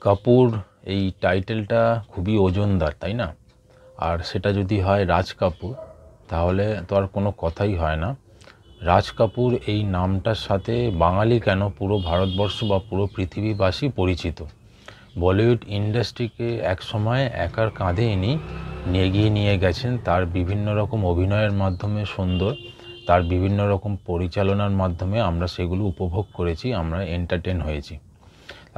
কাপুর এই টাইটেলটা খুবই ওজনদার, তাই না? আর সেটা যদি হয় রাজ কাপুর, তাহলে তো আর কোনো কথাই হয় না। রাজ কাপুর এই নামটার সাথে বাঙালি কেন, পুরো ভারতবর্ষ বা পুরো পৃথিবীবাসী পরিচিত। বলিউড ইন্ডাস্ট্রিকে এক সময় একার কাঁধে ইনি এগিয়ে নিয়ে গেছেন। তার বিভিন্ন রকম অভিনয়ের মাধ্যমে সুন্দর, তার বিভিন্ন রকম পরিচালনার মাধ্যমে আমরা সেগুলো উপভোগ করেছি, আমরা এন্টারটেন হয়েছি।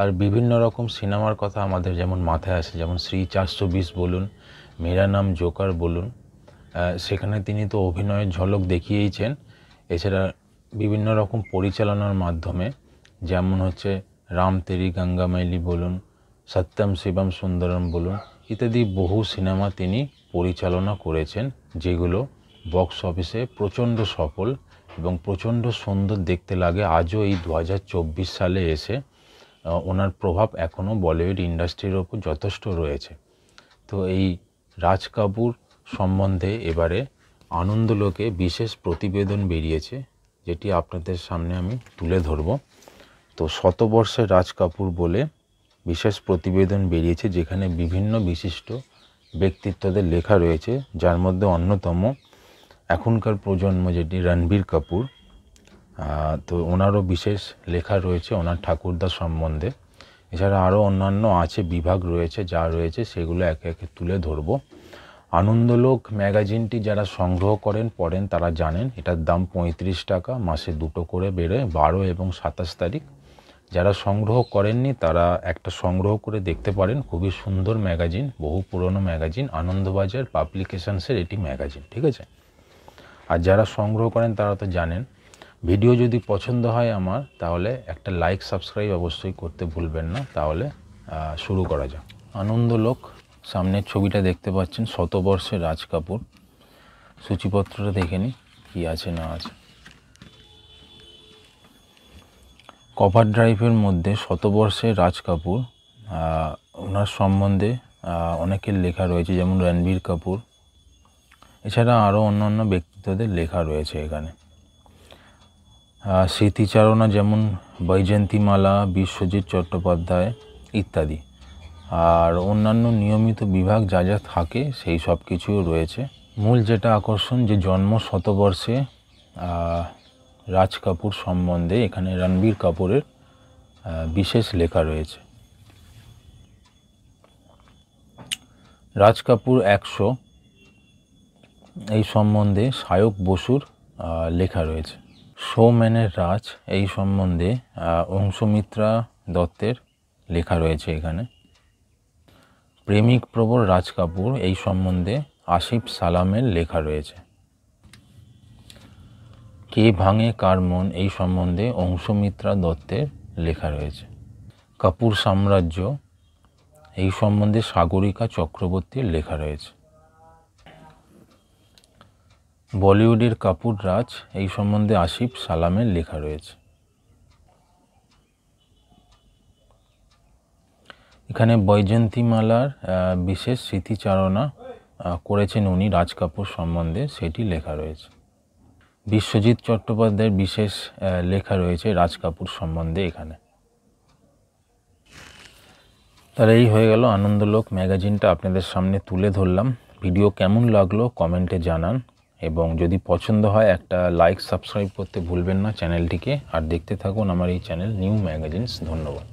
আর বিভিন্ন রকম সিনেমার কথা আমাদের যেমন মাথায় আসে, যেমন শ্রী 420 বলুন, মেরা নাম জোকার বলুন, সেখানে তিনি তো অভিনয়ের ঝলক দেখিয়েইছেন। এছাড়া বিভিন্ন রকম পরিচালনার মাধ্যমে, যেমন হচ্ছে রাম তেরি গঙ্গা মাইলি বলুন, সত্যম শিবম সুন্দরম বলুন, ইত্যাদি বহু সিনেমা তিনি পরিচালনা করেছেন, যেগুলো বক্স অফিসে প্রচণ্ড সফল এবং প্রচণ্ড সুন্দর দেখতে লাগে। আজও এই 2024 সালে এসে ওনার প্রভাব এখনও বলিউড ইন্ডাস্ট্রির ওপর যথেষ্ট রয়েছে। তো এই রাজ কাপুর সম্বন্ধে এবারে আনন্দলোকে বিশেষ প্রতিবেদন বেরিয়েছে, যেটি আপনাদের সামনে আমি তুলে ধরব। তো শতবর্ষের রাজ কাপুর বলে বিশেষ প্রতিবেদন বেরিয়েছে, যেখানে বিভিন্ন বিশিষ্ট ব্যক্তিত্বদের লেখা রয়েছে, যার মধ্যে অন্যতম এখনকার প্রজন্ম যেটি রণবীর কাপুর। তো ওনারও বিশেষ লেখা রয়েছে ওনার ঠাকুরদা সম্বন্ধে। এছাড়া আরও অন্যান্য আছে, বিভাগ রয়েছে, যা রয়েছে সেগুলো একে একে তুলে ধরব। আনন্দলোক ম্যাগাজিনটি যারা সংগ্রহ পড়েন তারা জানেন এটার দাম 35 টাকা, মাসে 2টো করে বেরোয়, 12 এবং 27 তারিখ। যারা সংগ্রহ করেননি তারা একটা সংগ্রহ করে দেখতে পারেন। খুবই সুন্দর ম্যাগাজিন, বহু পুরনো ম্যাগাজিন, আনন্দবাজার পাবলিকেশনসের এটি ম্যাগাজিন, ঠিক আছে? আর যারা সংগ্রহ করেন তারা তো জানেন। ভিডিও যদি পছন্দ হয় আমার, তাহলে একটা লাইক সাবস্ক্রাইব অবশ্যই করতে ভুলবেন না। তাহলে শুরু করা যাক। আনন্দলোক, সামনের ছবিটা দেখতে পাচ্ছেন, শতবর্ষের রাজ কাপুর। সূচিপত্রটা দেখে নিই কী আছে না আছে। কভার ড্রাইভের মধ্যে শতবর্ষের রাজ কাপুর, ওনার সম্বন্ধে অনেকের লেখা রয়েছে, যেমন রণবীর কাপুর। এছাড়া আরও অন্যান্য ব্যক্তিত্বদের লেখা রয়েছে এখানে। স্মৃতিচারণা যেমন বৈজয়ন্তীমালা, বিশ্বজিৎ চট্টোপাধ্যায় ইত্যাদি। আর অন্যান্য নিয়মিত বিভাগ যা যা থাকে সেই সব কিছুও রয়েছে। মূল যেটা আকর্ষণ, যে জন্ম শতবর্ষে রাজ কাপুর সম্বন্ধে এখানে রণবীর কাপুরের বিশেষ লেখা রয়েছে। রাজ কাপুর 100 এই সম্বন্ধে সায়ক বসুর লেখা রয়েছে। শোম্যানের রাজ এই সম্বন্ধে অংশুমিত্রা দত্তের লেখা রয়েছে এখানে। প্রেমিক প্রবল রাজ কাপুর এই সম্বন্ধে আসিফ সালামের লেখা রয়েছে। কে ভাঙে কার মন এই সম্বন্ধে অংশুমিত্রা দত্তের লেখা রয়েছে। কাপুর সাম্রাজ্য এই সম্বন্ধে সাগরিকা চক্রবর্তীর লেখা রয়েছে। বলিউডের কাপুর রাজ এই সম্বন্ধে আসিফ সালামের লেখা রয়েছে। এখানে বৈজয়ন্তীমালার বিশেষ স্মৃতিচারণা করেছেন উনি রাজ কাপুর সম্বন্ধে, সেটি লেখা রয়েছে। বিশ্বজিৎ চট্টোপাধ্যায়ের বিশেষ লেখা রয়েছে রাজ কাপুর সম্বন্ধে এখানে। তাহলে এই হয়ে গেল আনন্দলোক ম্যাগাজিনটা আপনাদের সামনে তুলে ধরলাম। ভিডিও কেমন লাগলো কমেন্টে জানান, এবং যদি পছন্দ হয় একটা লাইক সাবস্ক্রাইব করতে ভুলবেন না চ্যানেলটিকে। আর দেখতে থাকুন আমার এই চ্যানেল নিউ ম্যাগাজিনস। ধন্যবাদ।